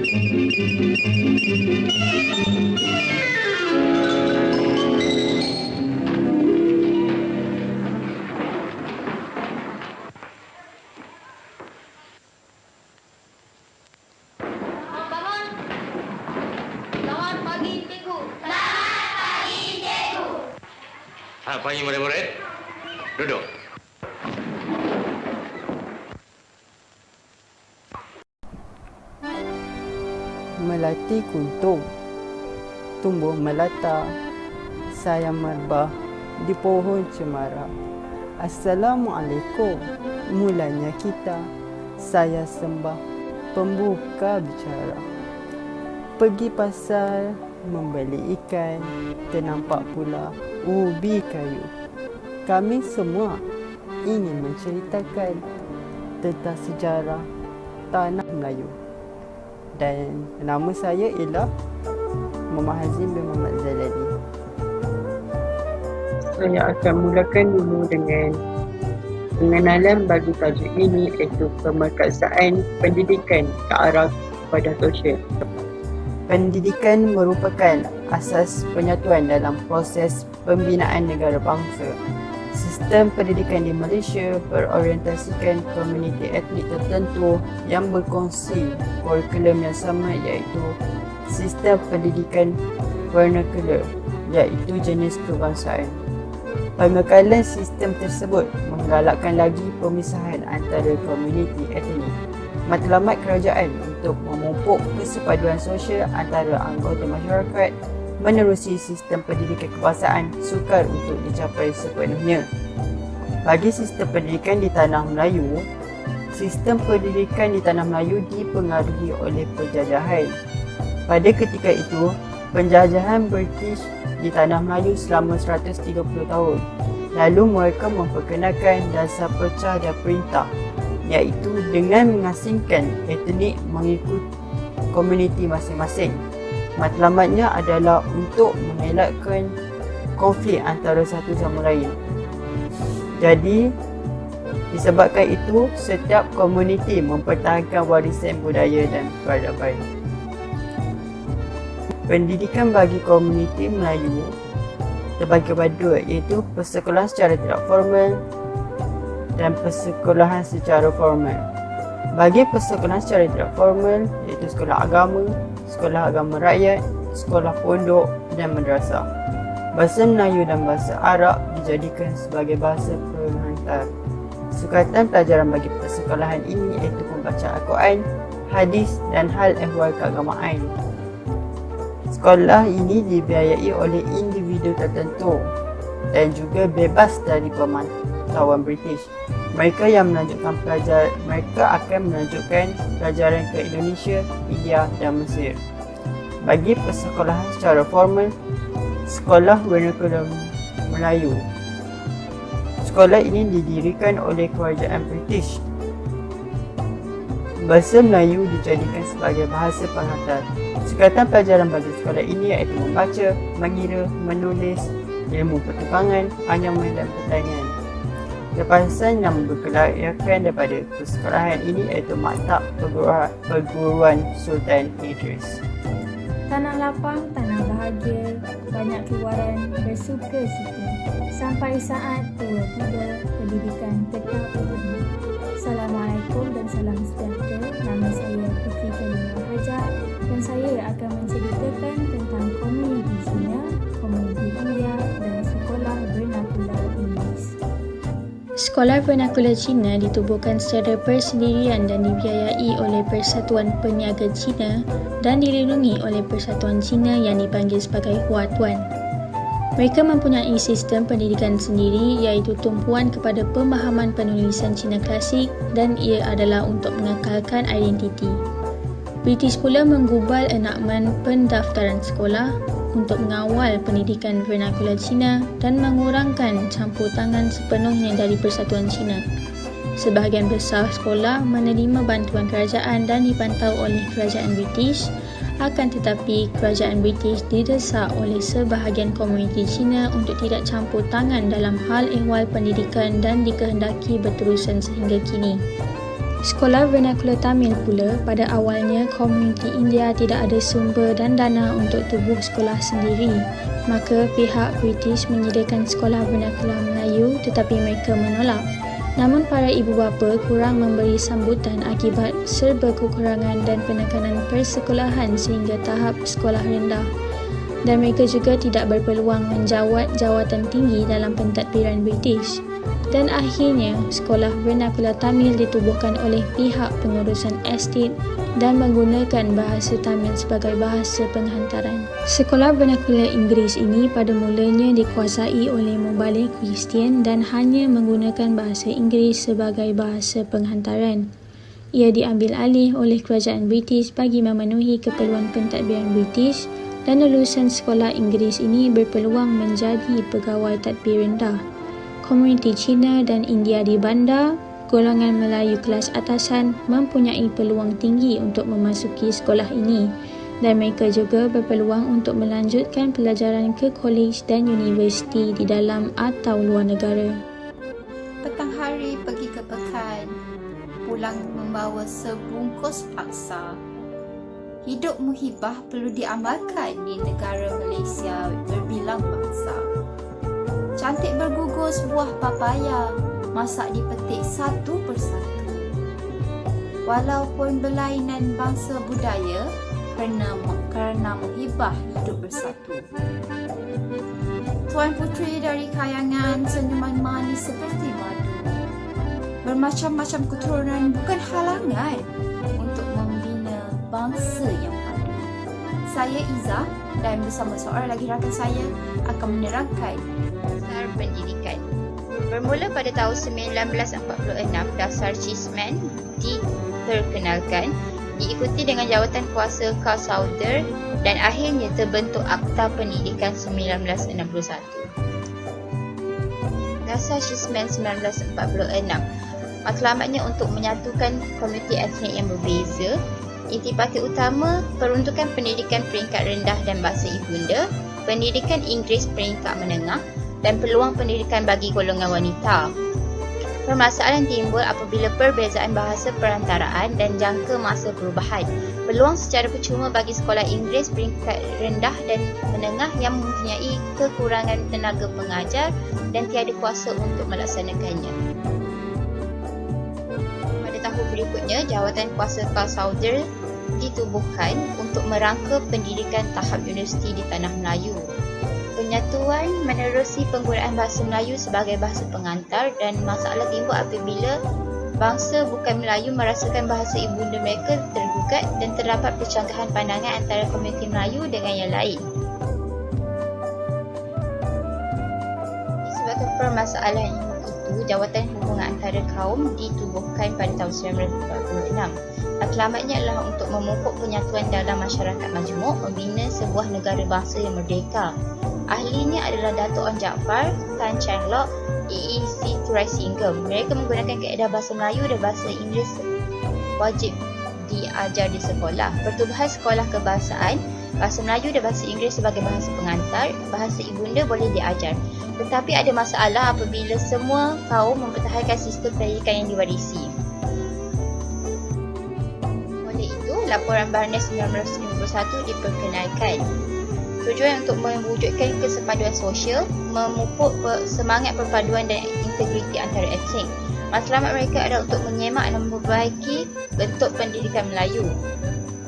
Bangun. Selamat pagi, cikgu. Selamat pagi, cikgu. Selamat pagi, murid-murid. Duduk. Melati kuntung, tumbuh melata, sayang merbah di pohon cemara. Assalamualaikum, mulanya kita, saya sembah pembuka bicara. Pergi pasar membeli ikan, ternampak pula ubi kayu. Kami semua ingin menceritakan tentang sejarah tanah Melayu. Dan nama saya ialah Muhammad Hazim bin Muhammad Zalali. Saya akan mulakan dulu dengan pengenalan bagi tajuk ini, iaitu pemerkasaan pendidikan ke arah kepada sosial. Pendidikan merupakan asas penyatuan dalam proses pembinaan negara bangsa. Sistem pendidikan di Malaysia berorientasikan komuniti etnik tertentu yang berkongsi kurikulum yang sama, iaitu sistem pendidikan vernacular, iaitu jenis kebangsaan. Pembekalan sistem tersebut menggalakkan lagi pemisahan antara komuniti etnik. Matlamat kerajaan untuk memupuk persepaduan sosial antara anggota masyarakat menerusi sistem pendidikan kebangsaan sukar untuk dicapai sepenuhnya. Bagi sistem pendidikan di tanah Melayu, sistem pendidikan di tanah Melayu dipengaruhi oleh penjajahan. Pada ketika itu, penjajahan British di tanah Melayu selama 130 tahun. Lalu mereka memperkenalkan dasar pecah dan perintah, iaitu dengan mengasingkan etnik mengikut komuniti masing-masing. Matlamatnya adalah untuk mengelakkan konflik antara satu sama lain. Jadi, disebabkan itu, setiap komuniti mempertahankan warisan budaya dan peradaban. Pendidikan bagi komuniti Melayu terbagi kepada dua, iaitu persekolahan secara tidak formal dan persekolahan secara formal. Bagi persekolahan secara tidak formal, iaitu sekolah agama rakyat, sekolah pondok dan madrasah. Bahasa Melayu dan bahasa Arab dijadikan sebagai bahasa penghantar. Sukatan pelajaran bagi persekolahan ini iaitu pembacaan Al-Quran, hadis dan hal ehwal keagamaan. Sekolah ini dibiayai oleh individu tertentu dan juga bebas dari pemantauan British. Mereka akan melanjutkan pelajaran ke Indonesia, India dan Mesir. Bagi persekolahan secara formal, sekolah vernacular Melayu. Sekolah ini didirikan oleh kerajaan British. Bahasa Melayu dijadikan sebagai bahasa penghantar. Sukatan pelajaran bagi sekolah ini iaitu membaca, mengira, menulis, ilmu pertukangan, anyaman dan pertanian. Lepasan yang berkelayakan daripada persekolahan ini iaitu Maktab Perguruan Sultan Idris. Tanah lapang, tanah bahagia, banyak keluaran, bersuka cita. Sampai saat tua tiba, pendidikan tetap utama. Assalamualaikum dan salam sejahtera. Nama saya Putri Kalimah Hajar dan saya akan menceritakan tentang komuniti Cina, komuniti India dan sekolah vernakular Inggeris. Sekolah vernakular Cina ditubuhkan secara persendirian dan dibiayai oleh Persatuan Peniaga Cina dan dilindungi oleh Persatuan Cina yang dipanggil sebagai Hua Tuan. Mereka mempunyai sistem pendidikan sendiri, iaitu tumpuan kepada pemahaman penulisan Cina klasik, dan ia adalah untuk mengekalkan identiti. British pula menggubal enakmen pendaftaran sekolah untuk mengawal pendidikan vernakular Cina dan mengurangkan campur tangan sepenuhnya dari Persatuan Cina. Sebahagian besar sekolah menerima bantuan kerajaan dan dipantau oleh kerajaan British, akan tetapi kerajaan British didesak oleh sebahagian komuniti Cina untuk tidak campur tangan dalam hal ehwal pendidikan dan dikehendaki berterusan sehingga kini. Sekolah Vernacular Tamil pula, pada awalnya komuniti India tidak ada sumber dan dana untuk tubuh sekolah sendiri. Maka pihak British menyediakan sekolah Vernacular Melayu tetapi mereka menolak. Namun para ibu bapa kurang memberi sambutan akibat serba kekurangan dan penekanan persekolahan sehingga tahap sekolah rendah. Dan mereka juga tidak berpeluang menjawat jawatan tinggi dalam pentadbiran British. Dan akhirnya, sekolah Vernacular Tamil ditubuhkan oleh pihak pengurusan estate dan menggunakan bahasa Tamil sebagai bahasa penghantaran. Sekolah Vernacular Inggeris ini pada mulanya dikuasai oleh mubalik Kristian dan hanya menggunakan bahasa Inggeris sebagai bahasa penghantaran. Ia diambil alih oleh kerajaan British bagi memenuhi keperluan pentadbiran British dan lulusan sekolah Inggeris ini berpeluang menjadi pegawai tadbir rendah. Komuniti Cina dan India di bandar, golongan Melayu kelas atasan mempunyai peluang tinggi untuk memasuki sekolah ini dan mereka juga berpeluang untuk melanjutkan pelajaran ke kolej dan universiti di dalam atau luar negara. Petang hari pergi ke pekan, pulang membawa sebungkus paksa. Hidup muhibah perlu diamalkan di negara Malaysia berbilang bangsa. Cantik bergugus buah papaya, masak dipetik satu persatu. Walaupun berlainan bangsa budaya, kerana muhibah hidup bersatu. Tuan puteri dari kayangan senyuman manis seperti madu. Bermacam-macam keturunan bukan halangan untuk membina bangsa yang padu. Saya Iza dan bersama seorang lagi rakan saya akan menerangkan dasar pendidikan. Bermula pada tahun 1946, dasar Cheeseman diperkenalkan, diikuti dengan jawatan kuasa Karl Sauder dan akhirnya terbentuk Akta Pendidikan 1961. Dasar Cheeseman 1946 matlamatnya untuk menyatukan komuniti etnik yang berbeza. Intipati utama peruntukan pendidikan peringkat rendah dan bahasa ibunda, pendidikan Inggeris peringkat menengah dan peluang pendidikan bagi golongan wanita. Permasalahan timbul apabila perbezaan bahasa perantaraan dan jangka masa perubahan. Peluang secara percuma bagi sekolah Inggeris peringkat rendah dan menengah yang mempunyai kekurangan tenaga pengajar dan tiada kuasa untuk melaksanakannya. Pada tahun berikutnya, jawatan kuasa Karl Sauder ditubuhkan untuk merangka pendidikan tahap universiti di Tanah Melayu. Penyatuan menerusi penggunaan bahasa Melayu sebagai bahasa pengantar dan masalah timbul apabila bangsa bukan Melayu merasakan bahasa ibunda mereka tergugat dan terdapat percanggahan pandangan antara komuniti Melayu dengan yang lain. Disebabkan permasalahan itu, Jawatan Hubungan Antara Kaum ditubuhkan pada tahun 1946. Matlamatnya adalah untuk memupuk penyatuan dalam masyarakat majmuk, membina sebuah negara bangsa yang merdeka. Ahlinya adalah Dato' On Jaafar, Tan Cheng Lock, E.E.C. Turaisingam. Mereka menggunakan kaedah bahasa Melayu dan bahasa Inggeris wajib diajar di sekolah. Pertubuhan sekolah kebahasaan, bahasa Melayu dan bahasa Inggeris sebagai bahasa pengantar, bahasa ibunda boleh diajar. Tetapi ada masalah apabila semua kaum mempertahankan sistem pendidikan yang diwarisi. Oleh itu, laporan Barnes 1991 diperkenalkan. Tujuan untuk mewujudkan kesepaduan sosial, memupuk semangat perpaduan dan integriti antara etnik. Matlamat mereka adalah untuk menyemak dan memperbaiki bentuk pendidikan Melayu.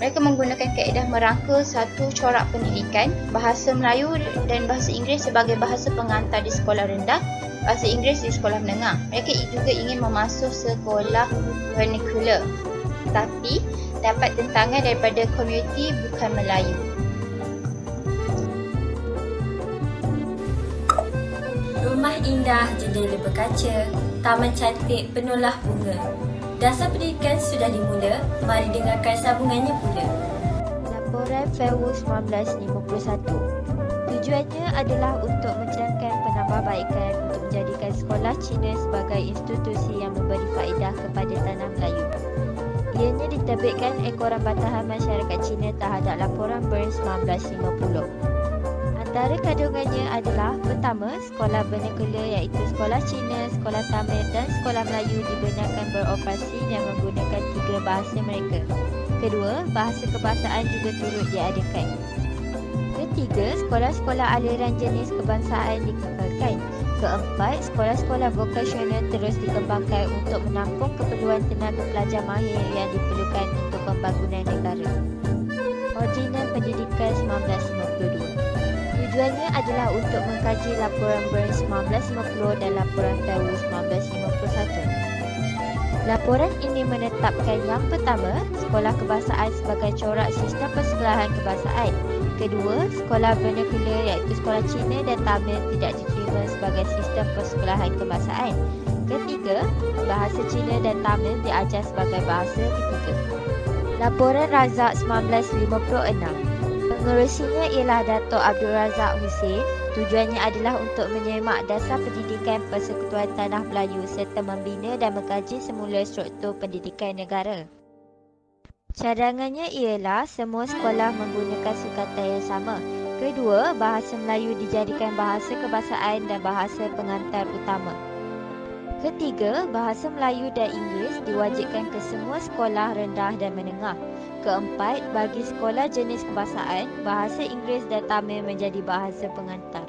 Mereka menggunakan kaedah merangka satu corak pendidikan, bahasa Melayu dan bahasa Inggeris sebagai bahasa pengantar di sekolah rendah, bahasa Inggeris di sekolah menengah. Mereka juga ingin memasuk sekolah vernacular, tapi dapat tentangan daripada komuniti bukan Melayu. Rumah indah, jendela berkaca, taman cantik penuhlah bunga. Dasar pendidikan sudah dimula, mari dengarkan sambungannya pula. Laporan Fairwood 1951. Tujuannya adalah untuk mencadangkan penambahbaikan untuk menjadikan sekolah Cina sebagai institusi yang memberi faedah kepada tanah Melayu. Ianya diterbitkan Ekoran Bantahan Masyarakat Cina terhadap laporan Burns 1950. Antara kandungannya adalah pertama, sekolah bernegara iaitu sekolah Cina, sekolah Tamil dan sekolah Melayu dibenarkan beroperasi dan menggunakan 3 bahasa mereka. Kedua, bahasa kebangsaan juga turut diadakan. Ketiga, sekolah-sekolah aliran jenis kebangsaan dikekalkan. Keempat, sekolah-sekolah vokasional terus dikembangkan untuk menampung keperluan tenaga pelajar mahir yang diperlukan untuk pembangunan negara. Ordinan Pendidikan 1952. Tujuannya adalah untuk mengkaji laporan Burns 1950 dan laporan Fairwood 1951. Laporan ini menetapkan yang pertama, sekolah kebangsaan sebagai corak sistem persekolahan kebangsaan. Kedua, sekolah vernacular iaitu sekolah Cina dan Tamil tidak diterima sebagai sistem persekolahan kebangsaan. Ketiga, bahasa Cina dan Tamil diajar sebagai bahasa ketiga. Laporan Razak 1956. Pengerusinya ialah Dato' Abdul Razak Hussein. Tujuannya adalah untuk menyemak dasar pendidikan Persekutuan Tanah Melayu serta membina dan mengkaji semula struktur pendidikan negara. Cadangannya ialah semua sekolah menggunakan sukatan yang sama. Kedua, bahasa Melayu dijadikan bahasa kebangsaan dan bahasa pengantar utama. Ketiga, bahasa Melayu dan Inggeris diwajibkan ke semua sekolah rendah dan menengah. Keempat, bagi sekolah jenis kebangsaan, bahasa Inggeris dan Tamil menjadi bahasa pengantar.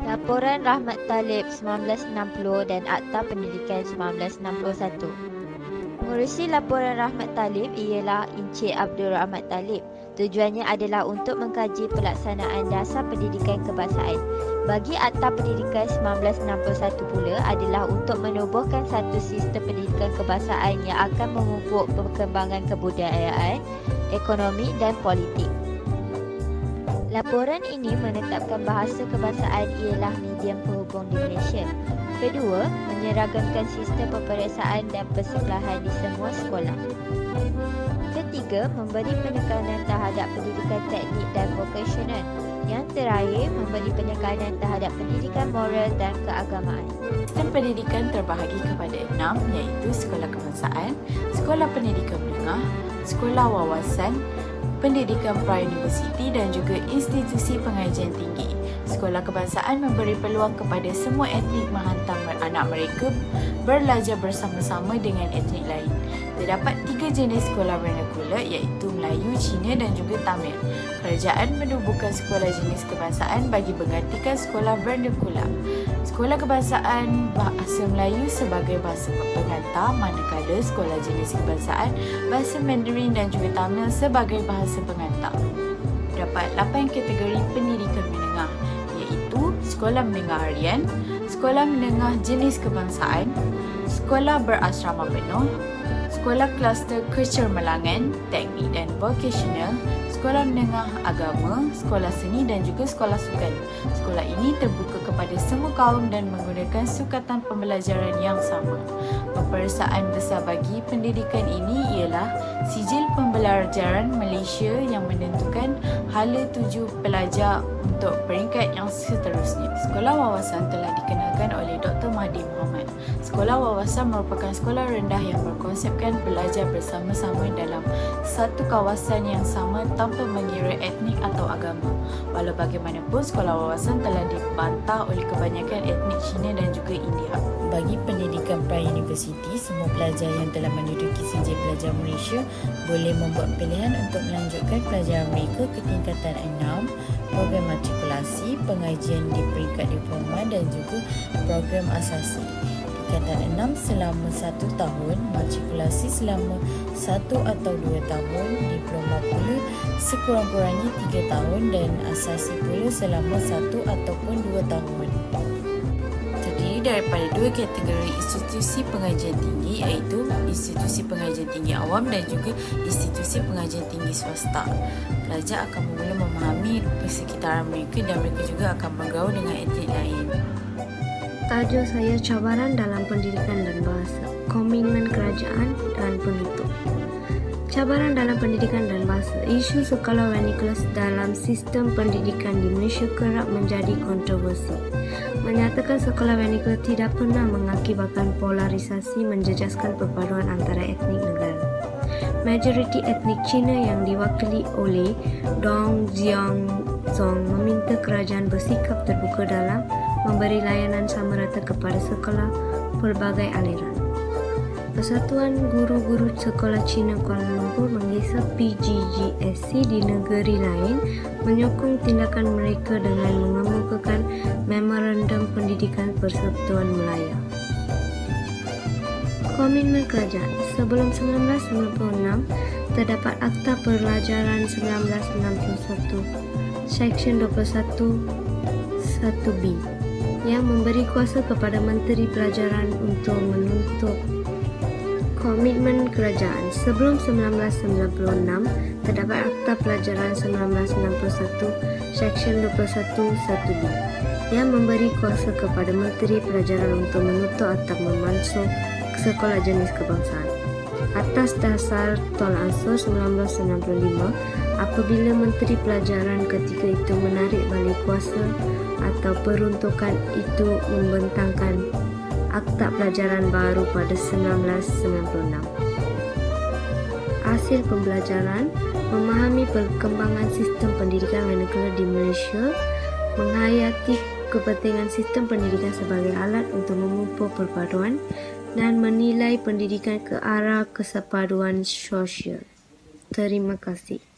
Laporan Rahmat Talib 1960 dan Akta Pendidikan 1961. Pengurusi laporan Rahmat Talib ialah Encik Abdul Rahmat Talib. Tujuannya adalah untuk mengkaji pelaksanaan dasar pendidikan kebangsaan. Bagi Akta Pendidikan 1961 pula adalah untuk menubuhkan satu sistem pendidikan kebangsaan yang akan memupuk perkembangan kebudayaan, ekonomi dan politik. Laporan ini menetapkan bahasa kebangsaan ialah medium penghubung di Malaysia. Kedua, menyeragamkan sistem peperiksaan dan persekolahan di semua sekolah. Ketiga, memberi penekanan terhadap pendidikan teknik dan vokasional. Yang terakhir, memberi penekanan terhadap pendidikan moral dan keagamaan. Sistem pendidikan terbahagi kepada 6 iaitu sekolah kebangsaan, sekolah pendidikan menengah, sekolah wawasan, pendidikan pra-universiti dan juga institusi pengajian tinggi. Sekolah kebangsaan memberi peluang kepada semua etnik menghantar anak mereka belajar bersama-sama dengan etnik lain. Terdapat 3 jenis sekolah vernacular iaitu Melayu, Cina dan juga Tamil. Kerajaan menubuhkan sekolah jenis kebangsaan bagi menggantikan sekolah vernacular. Sekolah kebangsaan bahasa Melayu sebagai bahasa pengantar, manakala sekolah jenis kebangsaan bahasa Mandarin dan juga Tamil sebagai bahasa pengantar. Terdapat 8 kategori pendidikan menengah iaitu sekolah menengah harian, sekolah menengah jenis kebangsaan, sekolah berasrama penuh, sekolah kluster kecermelangan, teknik dan vokasional, sekolah menengah agama, sekolah seni dan juga sekolah sukan. Sekolah ini terbuka kepada semua kaum dan menggunakan sukatan pembelajaran yang sama. Peperiksaan besar bagi pendidikan ini ialah Sijil Pembelajaran Malaysia yang menentukan hala tuju pelajar untuk peringkat yang seterusnya. Sekolah wawasan telah dikenalkan oleh Dr. Mahathir Mohamad. Sekolah wawasan merupakan sekolah rendah yang berkonsepkan belajar bersama-sama dalam satu kawasan yang sama tanpa mengira etnik atau agama. Walau bagaimanapun, sekolah wawasan telah dibantah oleh kebanyakan etnik Cina dan juga India. Bagi pendidikan pra-universiti, semua pelajar yang telah menduduki sijil pelajar Malaysia boleh membuat pilihan untuk melanjutkan pelajaran mereka ke tingkatan 6, program matrikulasi, pengajian di peringkat diploma dan juga program asasi. Tingkatan 6 selama 1 tahun, matrikulasi selama 1 atau 2 tahun, diploma pula sekurang-kurangnya 3 tahun dan asasi pula selama 1 ataupun 2 tahun. Terdiri daripada 2 kategori institusi pengajian tinggi iaitu institusi pengajian tinggi awam dan juga institusi pengajian tinggi swasta. Pelajar akan mula memahami persekitaran mereka dan mereka juga akan bergaul dengan etnik lain. Tajuk saya cabaran dalam pendidikan dan bahasa, komitmen kerajaan dan penutup. Cabaran dalam pendidikan dan bahasa, isu sekolah vernacular dalam sistem pendidikan di Malaysia kerap menjadi kontroversi. Menyatakan sekolah vernacular tidak pernah mengakibatkan polarisasi menjejaskan perpaduan antara etnik negara. Majoriti etnik Cina yang diwakili oleh Dong Jiang Zong meminta kerajaan bersikap terbuka dalam memberi layanan sama rata kepada sekolah pelbagai aliran. Persatuan Guru-Guru Sekolah Cina Kuala Lumpur menggesa PGGSC di negeri lain menyokong tindakan mereka dengan mengemukakan Memorandum Pendidikan Persekutuan Melaya. Komitmen kerajaan. Sebelum 1996, terdapat Akta Pelajaran 1961 Seksyen 21 1B yang memberi kuasa kepada Menteri Pelajaran untuk menuntut. Komitmen kerajaan. Sebelum 1996, terdapat Akta Pelajaran 1961 Seksyen 21 1B yang memberi kuasa kepada Menteri Pelajaran untuk menuntut atau memansuh sekolah jenis kebangsaan. Atas dasar Tolak Ansur 1995, apabila Menteri Pelajaran ketika itu menarik balik kuasa atau peruntukan itu membentangkan Akta Pelajaran baru pada 1996. Hasil pembelajaran memahami perkembangan sistem pendidikan manakala di Malaysia, menghayati kepentingan sistem pendidikan sebagai alat untuk memupuk perpaduan dan menilai pendidikan ke arah kesepaduan sosial. Terima kasih.